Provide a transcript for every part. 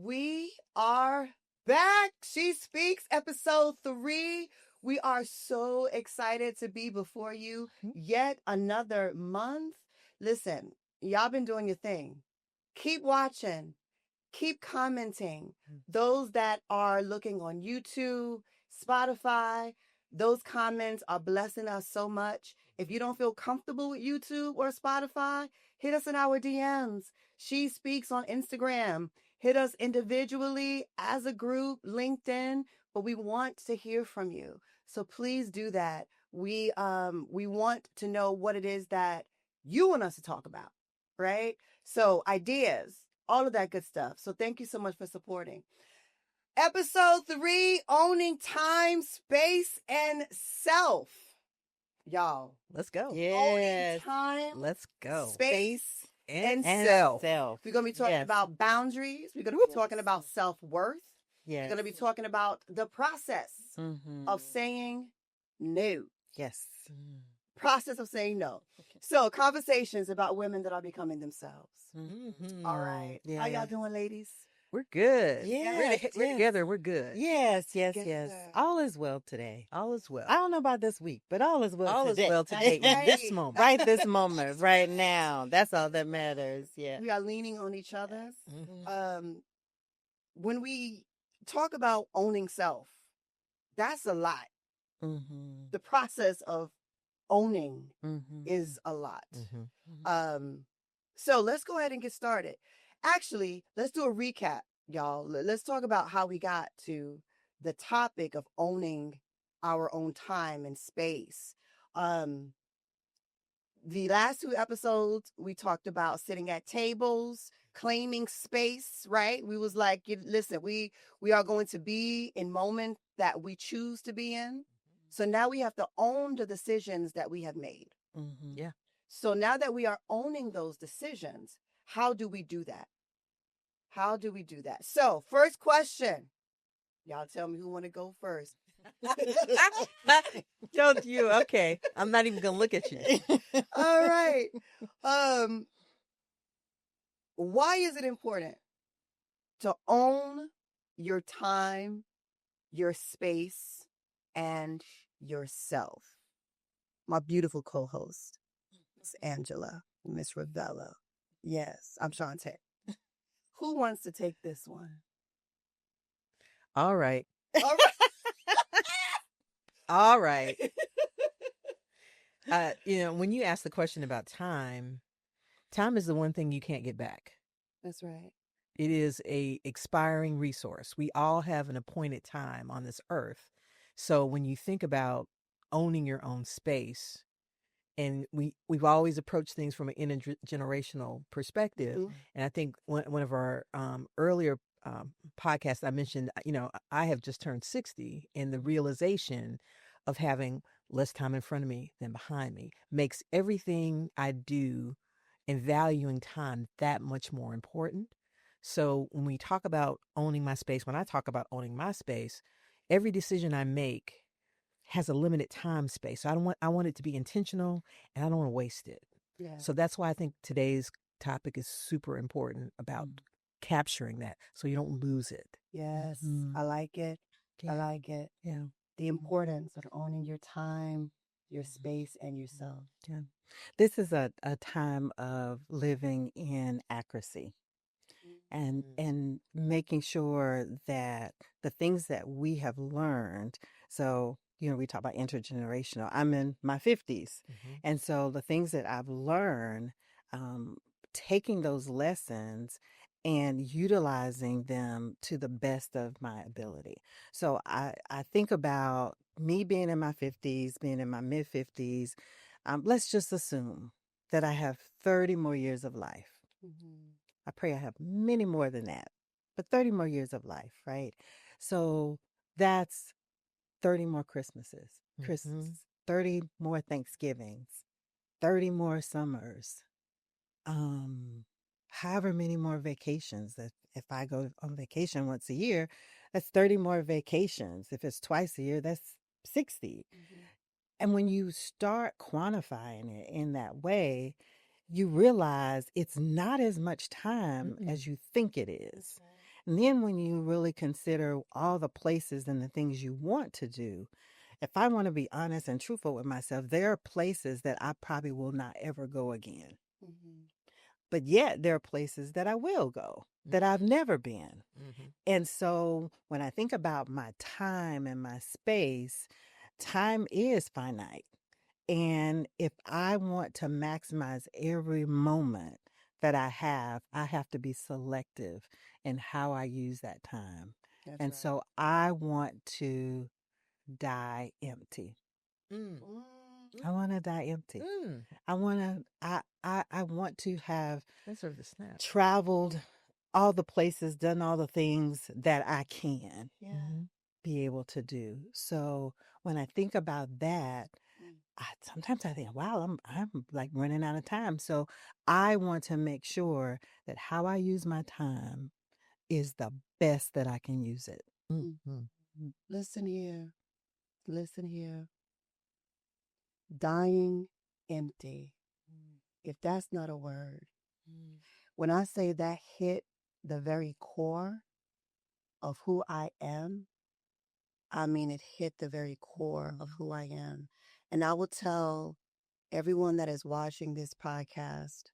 We are back. She Speaks, episode 3. We are so excited to be before you yet another month. Listen, y'all been doing your thing. Keep watching, keep commenting. Those that are looking on YouTube, Spotify, those comments are blessing us so much. If you don't feel comfortable with YouTube or Spotify, hit us in our DMs. She Speaks on Instagram. Hit us individually as a group, LinkedIn, but we want to hear from you. So please do that. We want to know what it is that you want us to talk about, right? So ideas, all of that good stuff. So thank you so much for supporting. Episode 3, owning time, space, and self. Y'all. Let's go. Owning time, Let's go. space, and self. We're going to be talking about boundaries. We're going to be talking about self-worth. We're going to be talking about the process of saying no. Yes. Process of saying no. So conversations about women that are becoming themselves. All right. Yeah, How y'all doing, ladies? We're good. Yes, We're together. We're good. Yes. Yes. All is well today. All is well. I don't know about this week, but all is well All today. is well today. That's In this moment. Right this moment, right now. That's all that matters. Yeah. We are leaning on each other. Mhm. When we talk about owning self, that's a lot. The process of owning is a lot. So let's go ahead and get started. Actually, let's do a recap, y'all. Let's talk about how we got to the topic of owning our own time and space. The last 2 episodes, we talked about sitting at tables, claiming space, right? We was like, listen, we are going to be in moments that we choose to be in. So now we have to own the decisions that we have made. Yeah. So now that we are owning those decisions, how do we do that? How do we do that? So first question, y'all tell me who want to go first. Don't you? Okay. I'm not even going to look at you. All right. Why is it important to own your time, your space, and yourself? My beautiful co-host, Miss Angela, Miss Ravella. Yes, I'm Shantae. Who wants to take this one? All right. All right. All right. When you ask the question about time is the one thing you can't get back. That's right. It is a expiring resource. We all have an appointed time on this earth. So when you think about owning your own space, and we've always approached things from an intergenerational perspective. And I think one of our earlier podcasts, I mentioned, I have just turned 60, and the realization of having less time in front of me than behind me makes everything I do and valuing time that much more important. So when we talk about owning my space, when I talk about owning my space, every decision I make has a limited time space. So I want it to be intentional, and I don't want to waste it. Yeah. So that's why I think today's topic is super important about capturing that so you don't lose it. Yes. I like it. Yeah. I like it. Yeah. The importance of owning your time, your space, and yourself. Yeah. This is a time of living in accuracy and making sure that the things that we have learned, so we talk about intergenerational. I'm in my 50s. And so the things that I've learned, taking those lessons and utilizing them to the best of my ability. So I think about me being in my 50s, being in my mid 50s. Let's just assume that I have 30 more years of life. I pray I have many more than that, but 30 more years of life, right? So that's 30 more Christmas, 30 more Thanksgivings, 30 more summers, however many more vacations. If I go on vacation once a year, that's 30 more vacations. If it's twice a year, that's 60. And when you start quantifying it in that way, you realize it's not as much time as you think it is. And then when you really consider all the places and the things you want to do, if I want to be honest and truthful with myself, there are places that I probably will not ever go again. Mm-hmm. But yet there are places that I will go that I've never been. Mm-hmm. And so when I think about my time and my space, time is finite. And if I want to maximize every moment that I have to be selective in how I use that time. That's And right. so I want to die empty. Mm. I want to die empty. Mm. I want to have That's sort of the snap. traveled all the places, done all the things that I can Yeah. Mm-hmm. be able to do. So when I think about that, Mm. sometimes I think, wow, I'm like running out of time. So I want to make sure that how I use my time is the best that I can use it. Mm-hmm. Listen here. Listen here. Dying empty. If that's not a word, when I say that hit the very core of who I am, I mean it hit the very core of who I am. And I will tell everyone that is watching this podcast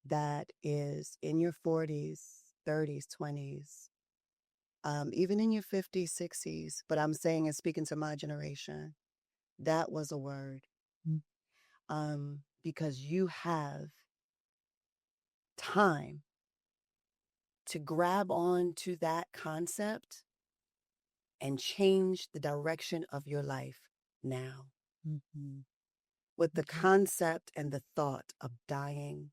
that is in your 40s, 30s, 20s, even in your 50s, 60s, but I'm saying and speaking to my generation, that was a word. Because you have time to grab on to that concept and change the direction of your life now Mm-hmm. with the concept and the thought of dying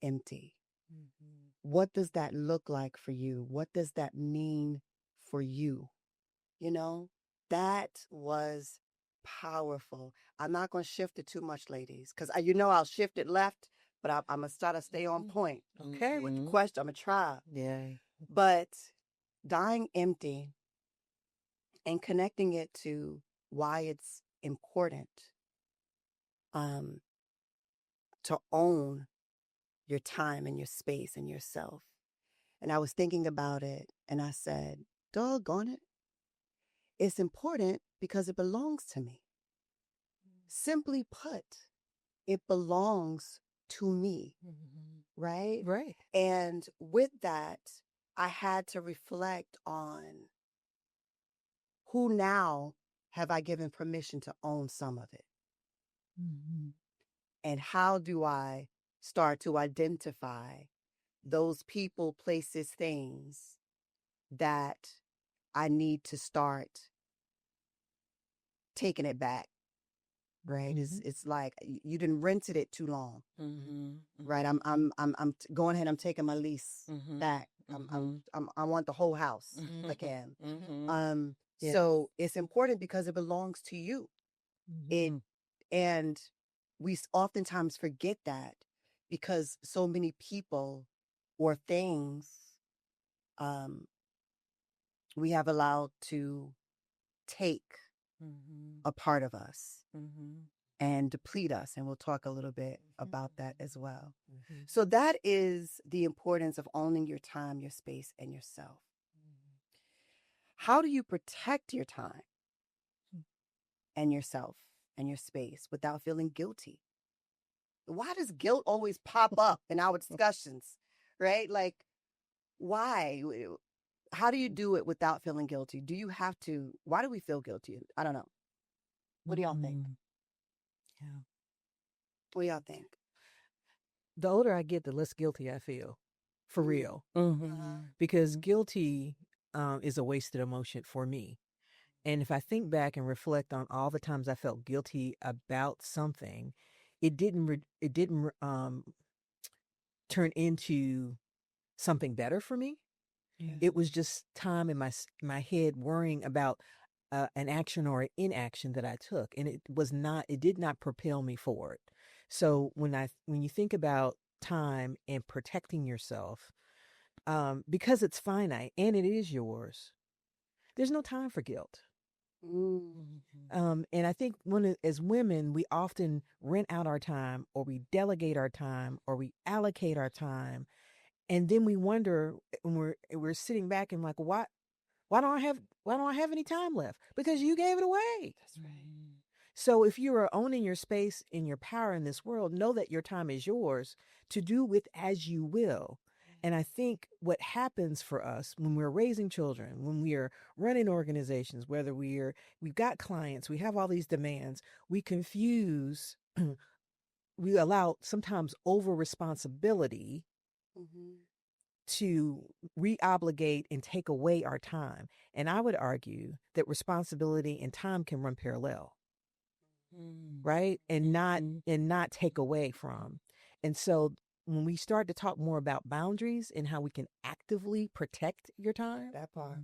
empty. Mm-hmm. What does that look like for you? What does that mean for you? You know, that was powerful. I'm not going to shift it too much, ladies, because I'll shift it left, but I'm going to try to stay on point. Okay. With the Mm-hmm. question, I'm going to try. Yeah. But dying empty and connecting it to why it's important um, to own your time and your space and yourself. And I was thinking about it and I said, doggone it, it's important because it belongs to me. Simply put, it belongs to me, right? Right. And with that, I had to reflect on who now have I given permission to own some of it? Mm-hmm. And how do I start to identify those people, places, things that I need to start taking it back, right? It's like you didn't rented it too long, Mm-hmm. right? I'm going ahead. I'm taking my lease Mm-hmm. back. Mm-hmm. I want the whole house Mm-hmm. again. Mm-hmm. Yes. So it's important because it belongs to you. It Mm-hmm. and we oftentimes forget that because so many people or things um, we have allowed to take Mm-hmm. a part of us Mm-hmm. and deplete us. And we'll talk a little bit about that as well. Mm-hmm. So that is the importance of owning your time, your space, and yourself. How do you protect your time and yourself and your space without feeling guilty? Why does guilt always pop up in our discussions, right? Like, why? How do you do it without feeling guilty? Do you have to? Why do we feel guilty? I don't know. What do y'all think? Mm-hmm. Yeah. What do y'all think? The older I get, the less guilty I feel, for Mm. real. Mm-hmm. Because guilty is a wasted emotion for me. And if I think back and reflect on all the times I felt guilty about something, it didn't turn into something better for me. Yeah. It was just time in my head worrying about an action or an inaction that I took, and it did not propel me forward. So when you think about time and protecting yourself, because it's finite and it is yours, there's no time for guilt. Mm. And I think as women, we often rent out our time, or we delegate our time, or we allocate our time, And then we wonder when we're sitting back and like, why don't I have any time left? Because you gave it away. That's right. So if you are owning your space and your power in this world, know that your time is yours to do with as you will. And I think what happens for us when we're raising children, when we are running organizations, whether we've got clients, we have all these demands, we confuse, we allow sometimes over responsibility Mm-hmm. to re-obligate and take away our time. And I would argue that responsibility and time can run parallel, right? And not take away from. And so when we start to talk more about boundaries and how we can actively protect your time, That part.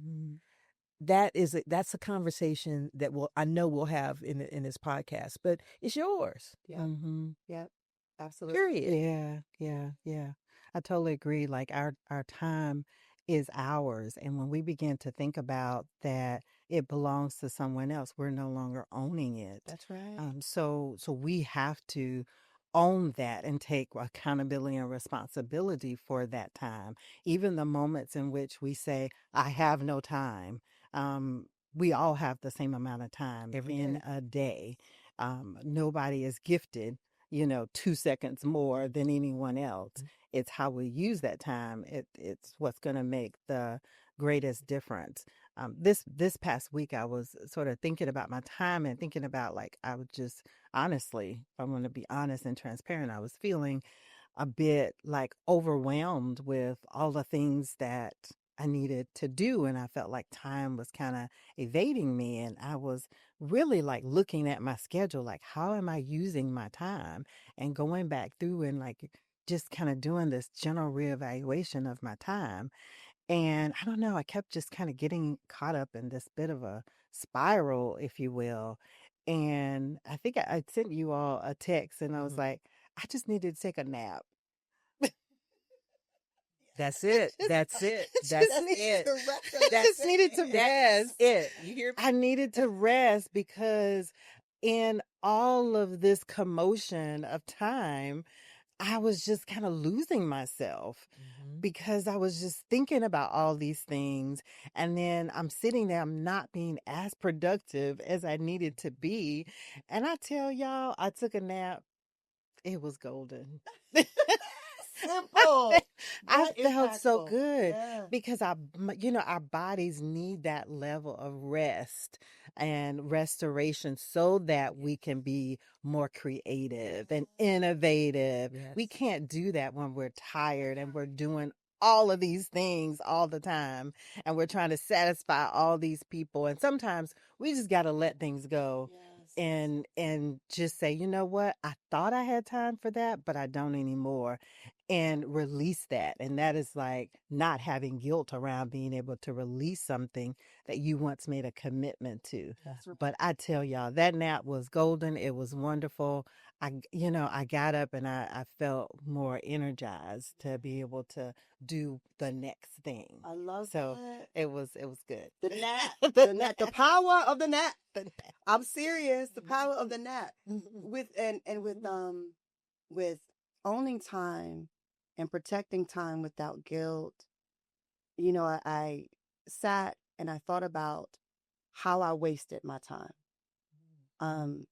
that's a conversation that I know we'll have in this podcast, but it's yours. Yeah. Yep. Absolutely. Period. Yeah. I totally agree. Like our time is ours, and when we begin to think about that it belongs to someone else, we're no longer owning it. That's right. So we have to own that and take accountability and responsibility for that time. Even the moments in which we say, "I have no time." We all have the same amount of time Every in day. a day. Nobody is gifted 2 seconds more than anyone else. It's how we use that time. It's what's going to make the greatest difference. This past week, I was sort of thinking about my time and thinking about, like, I was just honestly, if I'm going to be honest and transparent, I was feeling a bit like overwhelmed with all the things that I needed to do. And I felt like time was kind of evading me. And I was really like looking at my schedule, like, how am I using my time? And going back through and like just kind of doing this general reevaluation of my time. And I don't know, I kept just kind of getting caught up in this bit of a spiral, if you will. And I think I sent you all a text and I was like, I just needed to take a nap. That's it. That's it. That's it. I just needed to rest. It. You hear me? I needed to rest because in all of this commotion of time, I was just kind of losing myself because I was just thinking about all these things. And then I'm sitting there, I'm not being as productive as I needed to be. And I tell y'all, I took a nap. It was golden. Simple. I But felt so impactful. good Yeah. because our bodies need that level of rest and restoration so that we can be more creative and innovative. We Yes. can't do that when we're tired and we're doing all of these things all the time and we're trying to satisfy all these people. And sometimes we just got to let things go Yes. and just say, you know what? I thought I had time for that, but I don't anymore. And release that. And that is like not having guilt around being able to release something that you once made a commitment to. That's right. But I tell y'all, that nap was golden. It was wonderful. I got up and I felt more energized to be able to do the next thing. I love So that. it was good. The nap. The The nap. nap. The power of the nap. The nap. I'm serious. The power of the nap. With with owning time and protecting time without guilt. I sat and I thought about how I wasted my time.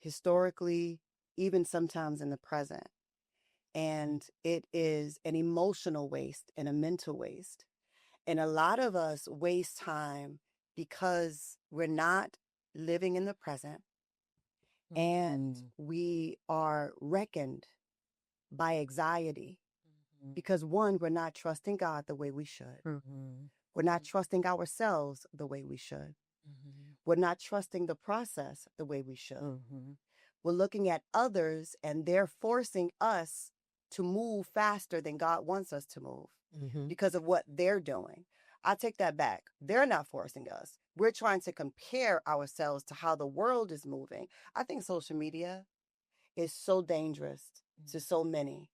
Historically, even sometimes in the present. And it is an emotional waste and a mental waste. And a lot of us waste time because we're not living in the present and we are reckoned by anxiety because one, we're not trusting God the way we should. We're not trusting ourselves the way we should. We're not trusting the process the way we should. We're looking at others and they're forcing us to move faster than God wants us to move because of what they're doing. I take that back. They're not forcing us. We're trying to compare ourselves to how the world is moving. I think social media is so dangerous to so many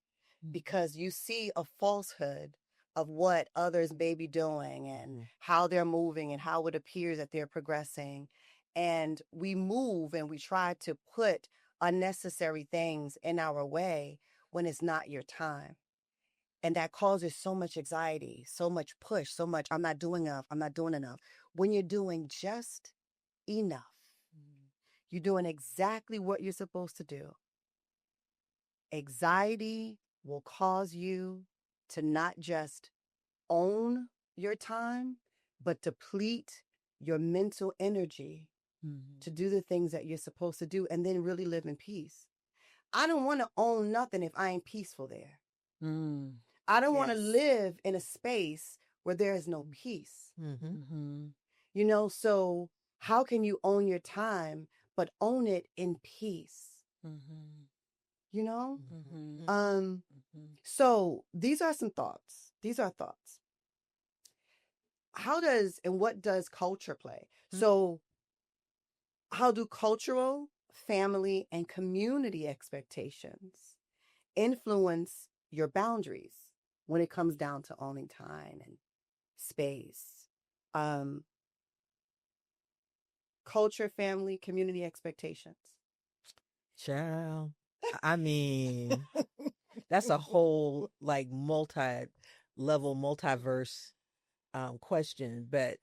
because you see a falsehood of what others may be doing and how they're moving and how it appears that they're progressing. And we move and we try to put unnecessary things in our way when it's not your time. And that causes so much anxiety, so much push, so much, I'm not doing enough, I'm not doing enough. When you're doing just enough, you're doing exactly what you're supposed to do. Anxiety will cause you to not just own your time, but deplete your mental energy to do the things that you're supposed to do and then really live in peace. I don't want to own nothing if I ain't peaceful there. I don't want to live in a space where there is no peace. You know, so how can you own your time, but own it in peace? You know? So these are some thoughts. These are thoughts. How does and what does culture play? So how do cultural, family, and community expectations influence your boundaries when it comes down to owning time and space? Culture, family, community expectations. Child, I mean, that's a whole like multi-level, multiverse question. But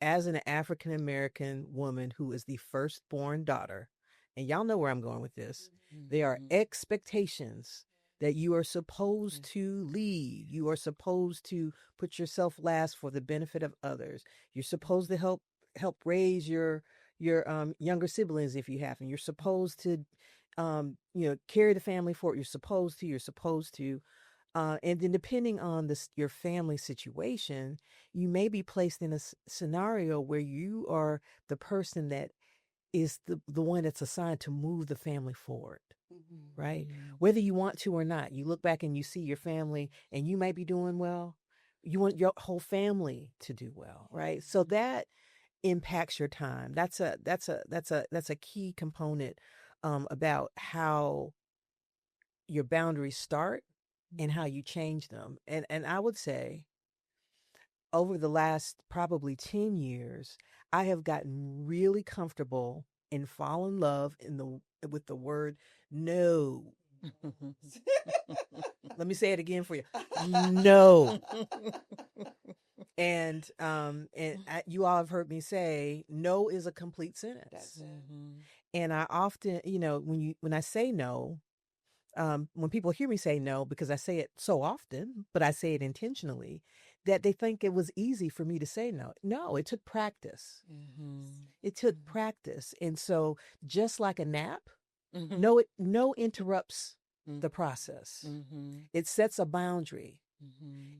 as an African American woman who is the firstborn daughter, and y'all know where I'm going with this, there are expectations that you are supposed to lead. You are supposed to put yourself last for the benefit of others. You're supposed to help raise your younger siblings if you have them. You're supposed to carry the family forward. You're supposed to and then depending on your family situation, you may be placed in a scenario where you are the person that is the one that's assigned to move the family forward, right? Whether you want to or not, you look back and you see your family and you might be doing well. You want your whole family to do well, right? So that impacts your time. That's a key component about how your boundaries start and how you change them. And I would say over the last probably 10 years, I have gotten really comfortable and fall in love with the word no. Let me say it again for you. No. And you all have heard me say no is a complete sentence. And I often, when I say no, when people hear me say no, because I say it so often, but I say it intentionally, that they think it was easy for me to say no. No, it took practice. It took practice. And so just like a nap, no interrupts the process. It sets a boundary.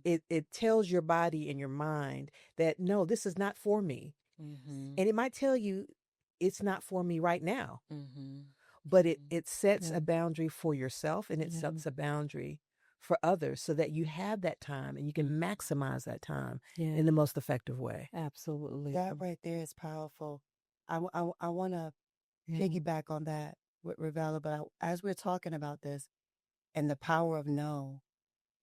It tells your body and your mind that, no, this is not for me. And it might tell you it's not for me right now. But it sets a boundary for yourself and it sets a boundary for others so that you have that time and you can maximize that time in the most effective way. Absolutely. That right there is powerful. I want to piggyback on that with Ravello, but as we're talking about this and the power of no,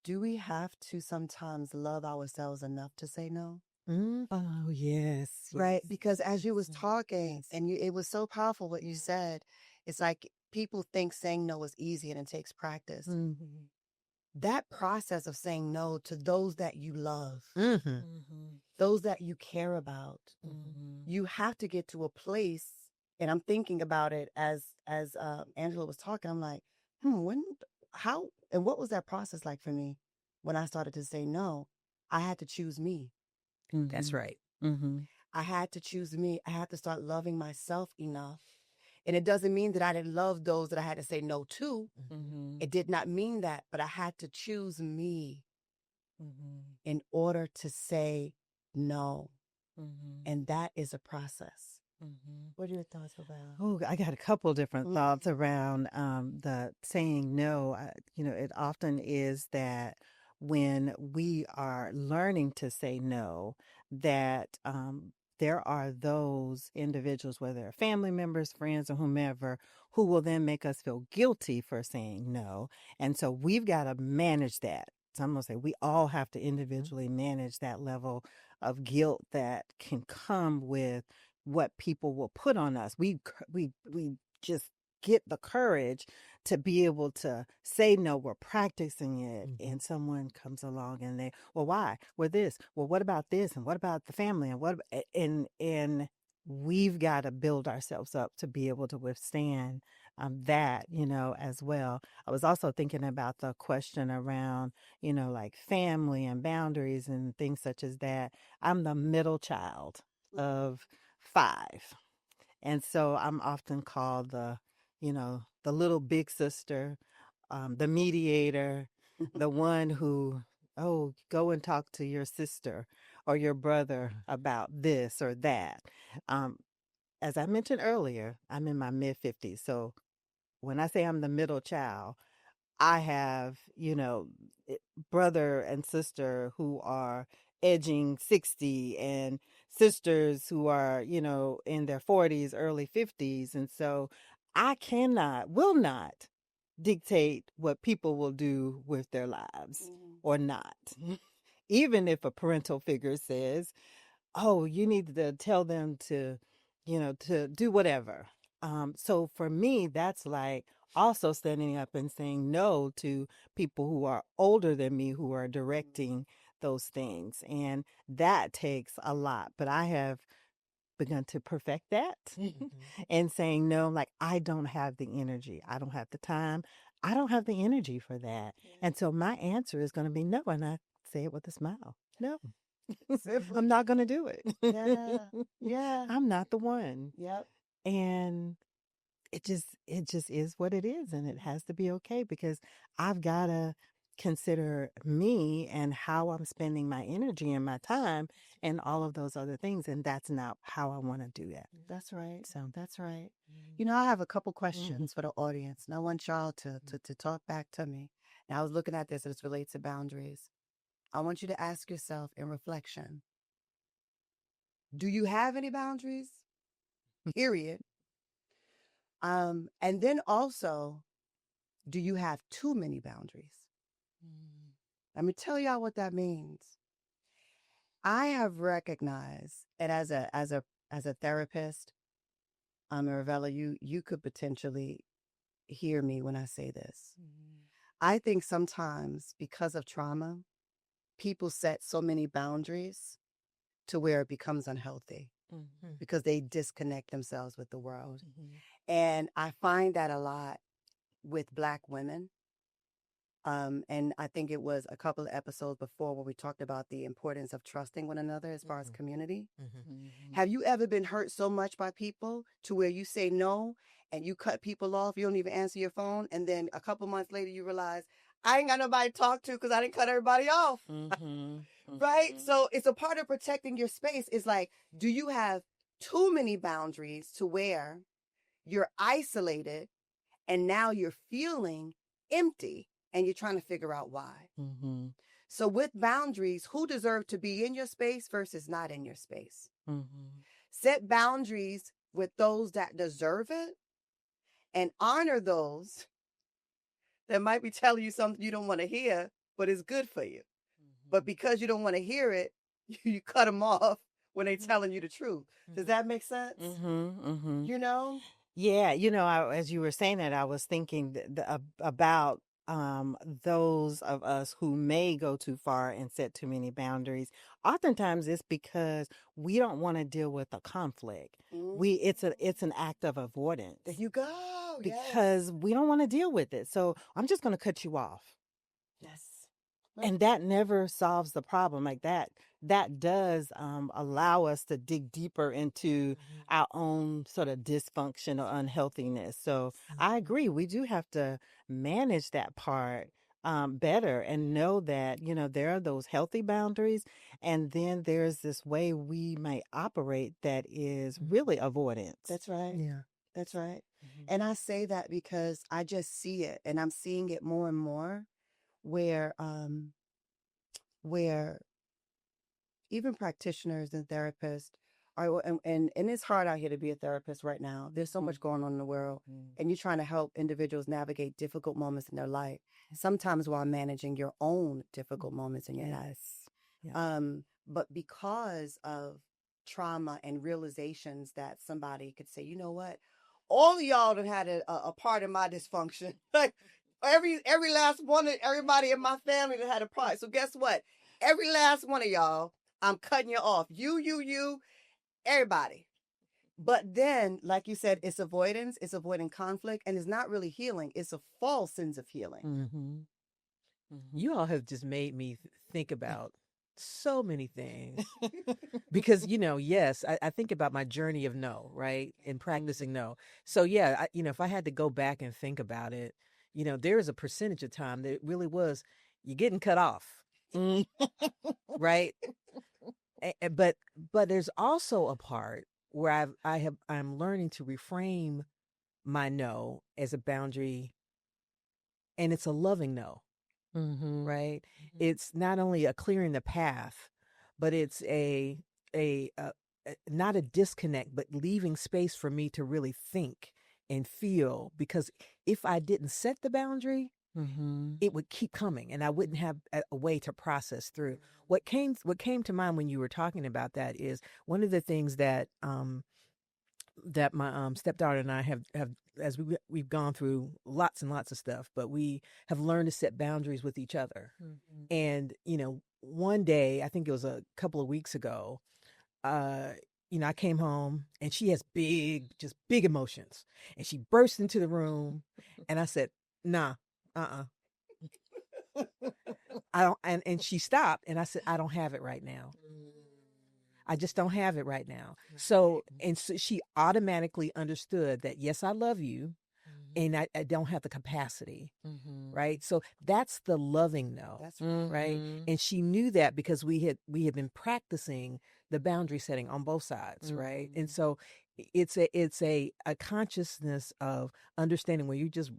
do we have to sometimes love ourselves enough to say no? Oh, yes. Right? Because as you was talking and it was so powerful what you said, it's like people think saying no is easy and it takes practice. That process of saying no to those that you love, those that you care about, you have to get to a place. And I'm thinking about it as Angela was talking. I'm like, how, and what was that process like for me when I started to say no? I had to choose me. That's right. I had to choose me. I had to start loving myself enough. And it doesn't mean that I didn't love those that I had to say no to. It did not mean that, but I had to choose me in order to say no. And that is a process. What are your thoughts about? Oh, I got a couple different thoughts around the saying no. It often is that when we are learning to say no, that there are those individuals, whether they're family members, friends, or whomever, who will then make us feel guilty for saying no. And so we've got to manage that. So I'm going to say we all have to individually manage that level of guilt that can come with what people will put on us. We just get the courage to be able to say no, we're practicing it, Mhm. and someone comes along and they, well, why? Well, this. Well, what about this? And what about the family? And and we've got to build ourselves up to be able to withstand that, as well. I was also thinking about the question around, like family and boundaries and things such as that. I'm the middle child of five. And so I'm often called the little big sister, the mediator, the one who, oh, go and talk to your sister or your brother about this or that. Um, as I mentioned earlier, I'm in my mid 50s. So when I say I'm the middle child, I have, brother and sister who are edging 60 and sisters who are, in their 40s, early 50s. And so will not dictate what people will do with their lives or not. Even if a parental figure says, oh, you need to tell them to, to do whatever. So for me, that's like also standing up and saying no to people who are older than me who are directing those things. And that takes a lot. But I have begun to perfect that and saying no, like I don't have the energy. I don't have the time. I don't have the energy for that. And so my answer is going to be no. And I say it with a smile. No. Simply. I'm not going to do it. Yeah. Yeah. I'm not the one. Yep. And it just is what it is, and it has to be okay because I've got to consider me and how I'm spending my energy and my time and all of those other things, and that's not how I want to do that. That's right. So, That's right. I have a couple mhm, questions for the audience, and I want y'all to talk back to me. Now, I was looking at this as it relates to boundaries. I want you to ask yourself in reflection, do you have any boundaries? Period. And then also, do you have too many boundaries? Let me tell y'all what that means. I have recognized, and as a therapist, Marivella, you could potentially hear me when I say this. I think sometimes because of trauma, people set so many boundaries to where it becomes unhealthy because they disconnect themselves with the world. And I find that a lot with Black women. And I think it was a couple of episodes before where we talked about the importance of trusting one another as far as community. Have you ever been hurt so much by people to where you say no and you cut people off, you don't even answer your phone, and then a couple months later you realize I ain't got nobody to talk to because I didn't cut everybody off. Right? So it's a part of protecting your space. Is like, do you have too many boundaries to where you're isolated and now you're feeling empty and you're trying to figure out why? So with boundaries, who deserve to be in your space versus not in your space? Set boundaries with those that deserve it and honor those that might be telling you something you don't want to hear, but it's good for you. But because you don't want to hear it, you cut them off when they're telling you the truth. Does that make sense? You know? Yeah, as you were saying that, I was thinking about those of us who may go too far and set too many boundaries. Oftentimes, it's because we don't want to deal with a conflict. It's an act of avoidance. There you go. Because we don't want to deal with it. So I'm just going to cut you off. Yes. And that never solves the problem. Like that does allow us to dig deeper into our own sort of dysfunction or unhealthiness. So I agree, we do have to manage that part better and know that there are those healthy boundaries, and then there's this way we might operate that is really avoidance. That's right. Yeah. That's right. And I say that because I just see it, and I'm seeing it more and more where even practitioners and therapists are, and it's hard out here to be a therapist right now. There's so much going on in the world, and you're trying to help individuals navigate difficult moments in their life, sometimes while managing your own difficult moments in your life. Yeah. But because of trauma and realizations that somebody could say, you know what, all of y'all done had a part in my dysfunction. Like every last one of everybody in my family that had a part. So guess what? Every last one of y'all, I'm cutting you off. You, everybody. But then, like you said, it's avoidance, it's avoiding conflict, and it's not really healing. It's a false sense of healing. Mm-hmm. You all have just made me think about so many things because yes, I think about my journey of no, right, and practicing no. So yeah, if I had to go back and think about it, there's a percentage of time that it really was you're getting cut off, right? But there's also a part where I'm learning to reframe my no as a boundary, and it's a loving no. Mm-hmm. Right? It's not only a clearing the path, but it's a not a disconnect, but leaving space for me to really think and feel. Because if I didn't set the boundary, Mm-hmm. it would keep coming, and I wouldn't have a way to process through. What came to mind when you were talking about that is one of the things that my stepdaughter and I have as we've gone through lots and lots of stuff, but we have learned to set boundaries with each other. Mm-hmm. And one day, I think it was a couple of weeks ago, uh, I came home and she has just big emotions, and she burst into the room, and I said, "Nah, I don't." And she stopped, and I said, "I don't have it right now. I just don't have it right now." So she automatically understood that, yes, I love you, and I don't have the capacity. Mm-hmm. Right. So that's the loving no. That's right. Mm-hmm. And she knew that because we had been practicing the boundary setting on both sides. Right. And so it's a consciousness of understanding where you just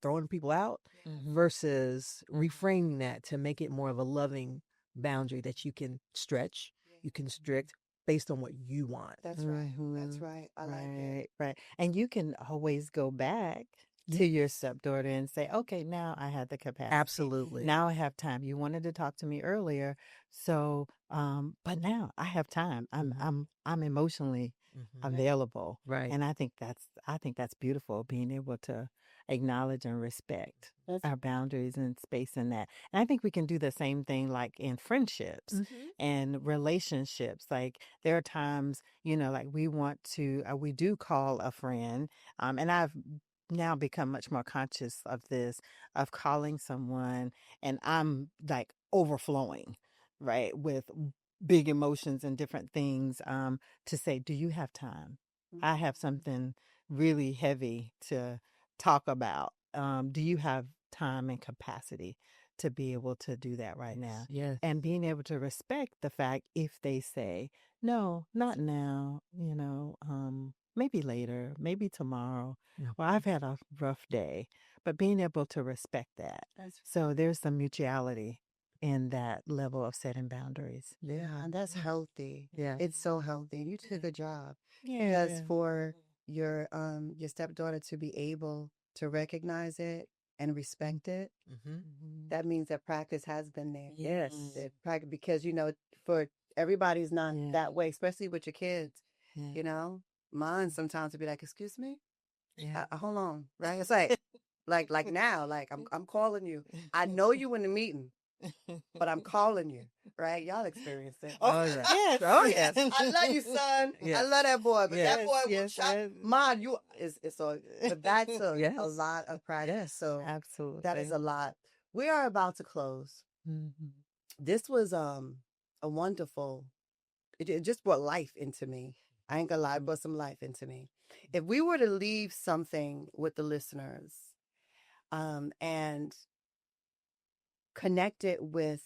throwing people out Mm-hmm. versus reframing that to make it more of a loving boundary that you can stretch, you can strict based on what you want. That's right. That's Mhm. right. I like Right, it. right. And you can always go back to your stepdaughter and say, okay, now I have the capacity. Absolutely. Now I have time. You wanted to talk to me earlier. So, but now I have time. I'm emotionally available. Right. And I think that's beautiful, being able to acknowledge and respect our boundaries and space in that. And I think we can do the same thing like in friendships and relationships. Like there are times, like we do call a friend. And I've now become much more conscious of this, of calling someone and I'm like overflowing, right, with big emotions and different things, to say, do you have time? I have something really heavy to talk about. Do you have time and capacity to be able to do that right now? Yes. And being able to respect the fact if they say, no, not now, maybe later, maybe tomorrow, or I've had a rough day, but being able to respect that. So there's some mutuality in that level of setting boundaries. Yeah, and that's healthy. Yeah. It's so healthy. You did a good job. Yeah. Because for your stepdaughter to be able to recognize it and respect it, that means that practice has been there. Yes. That practice, because for everybody's not Yeah. that way, especially with your kids. Yeah. Mine sometimes would be like, "Excuse me, Yeah. hold on," right? It's like now, like I'm calling you. I know you in the meeting, but I'm calling you, right? Y'all experience it. Oh, yeah. Yes. Oh, yes. I love you, son. Yeah. I love that boy, but Yes, that boy will yes, shot. yes. Mom, it's all, but that's Yes. a lot of practice. So Absolutely. that is a lot. We are about to close. Mhm. This was a wonderful. It just brought life into me. I ain't gonna lie, it brought some life into me. If we were to leave something with the listeners, and connect it with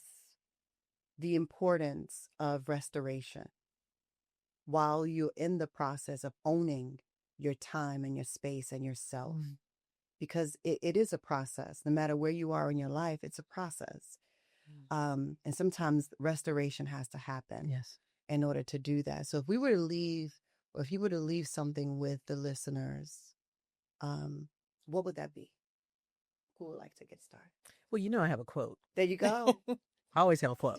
the importance of restoration while you're in the process of owning your time and your space and yourself. Because it is a process. No matter where you are in your life, it's a process. And sometimes restoration has to happen in order to do that. So if you were to leave something with the listeners, what would that be? Who would like to get started? Well, I have a quote. There you go. I always have a quote.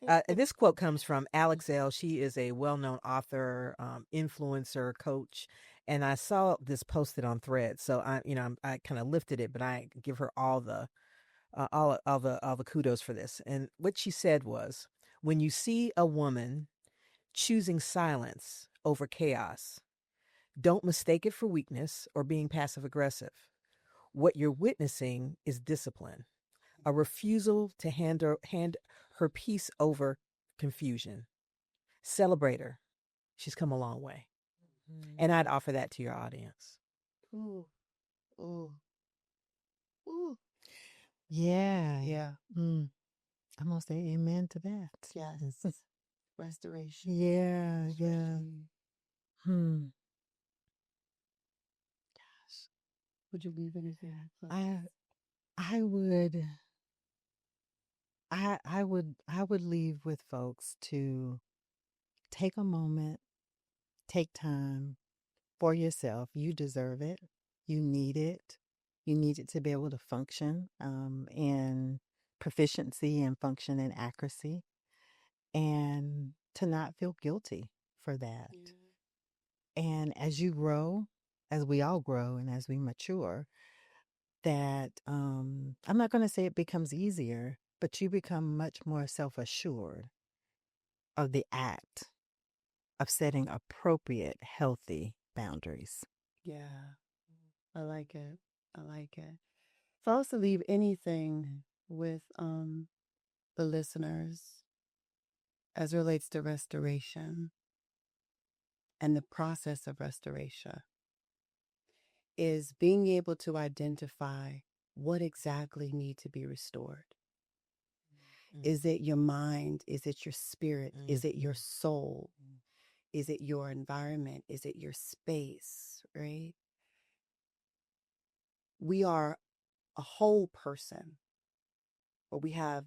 And this quote comes from Alex Elle. She is a well-known author, influencer, coach, And I saw this posted on Thread, so I kind of lifted it, but I give her all the all the kudos for this. And what she said was, when you see a woman choosing silence over chaos, don't mistake it for weakness or being passive aggressive. What you're witnessing is discipline, a refusal to hand her peace over confusion. Celebrate her. She's come a long way. And I'd offer that to your audience. Ooh, ooh, ooh. Yeah. Yeah. I'm going to say amen to that. Yes. Restoration. Yeah. Hmm. Would you leave anything? I would I would leave with folks to take a moment, take time for yourself. You deserve it. You need it. You need it to be able to function in proficiency and function and accuracy, and to not feel guilty for that. And as you grow, as we all grow and as we mature, that I'm not going to say it becomes easier, but you become much more self-assured of the act of setting appropriate, healthy boundaries. Yeah. I like it. I like it. If I was to leave anything with the listeners as it relates to restoration and the process of restoration, is being able to identify what exactly need to be restored. Is it your mind? Is it your spirit? Is it your soul? Is it your environment? Is it your space? Right? We are a whole person, but we have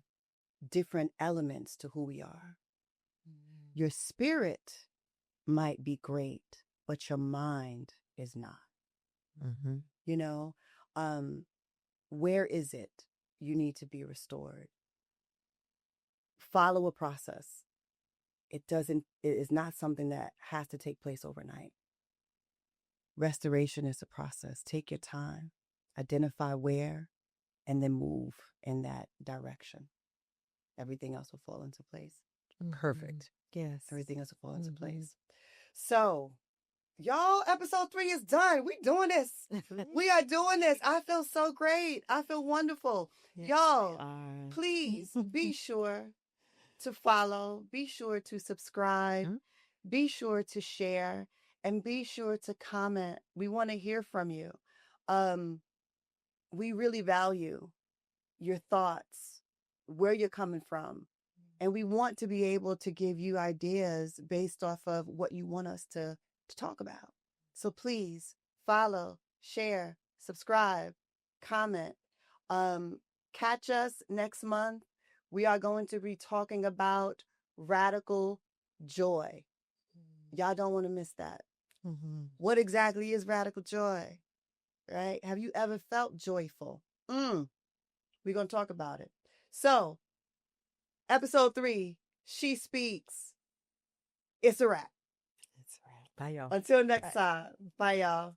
different elements to who we are. Your spirit might be great, but your mind is not. You know, where is it you need to be restored? Follow a process. It is not something that has to take place overnight. Restoration is a process. Take your time, identify where, and then move in that direction. Everything else will fall into place. Perfect. Yes. Everything else will fall into place. So, y'all, episode 3 is done. We doing this. We are doing this. I feel so great. I feel wonderful. Yes, y'all, we are. please be sure to follow, be sure to subscribe, be sure to share, and be sure to comment. We want to hear from you. We really value your thoughts, where you're coming from. And we want to be able to give you ideas based off of what you want us to talk about. So please follow, share, subscribe, comment. Catch us next month. We are going to be talking about radical joy. Y'all don't want to miss that. What exactly is radical joy? Right? Have you ever felt joyful? We're going to talk about it. So, episode 3, She Speaks. It's a wrap. It's a wrap. Bye, y'all. Until next time. Bye, y'all.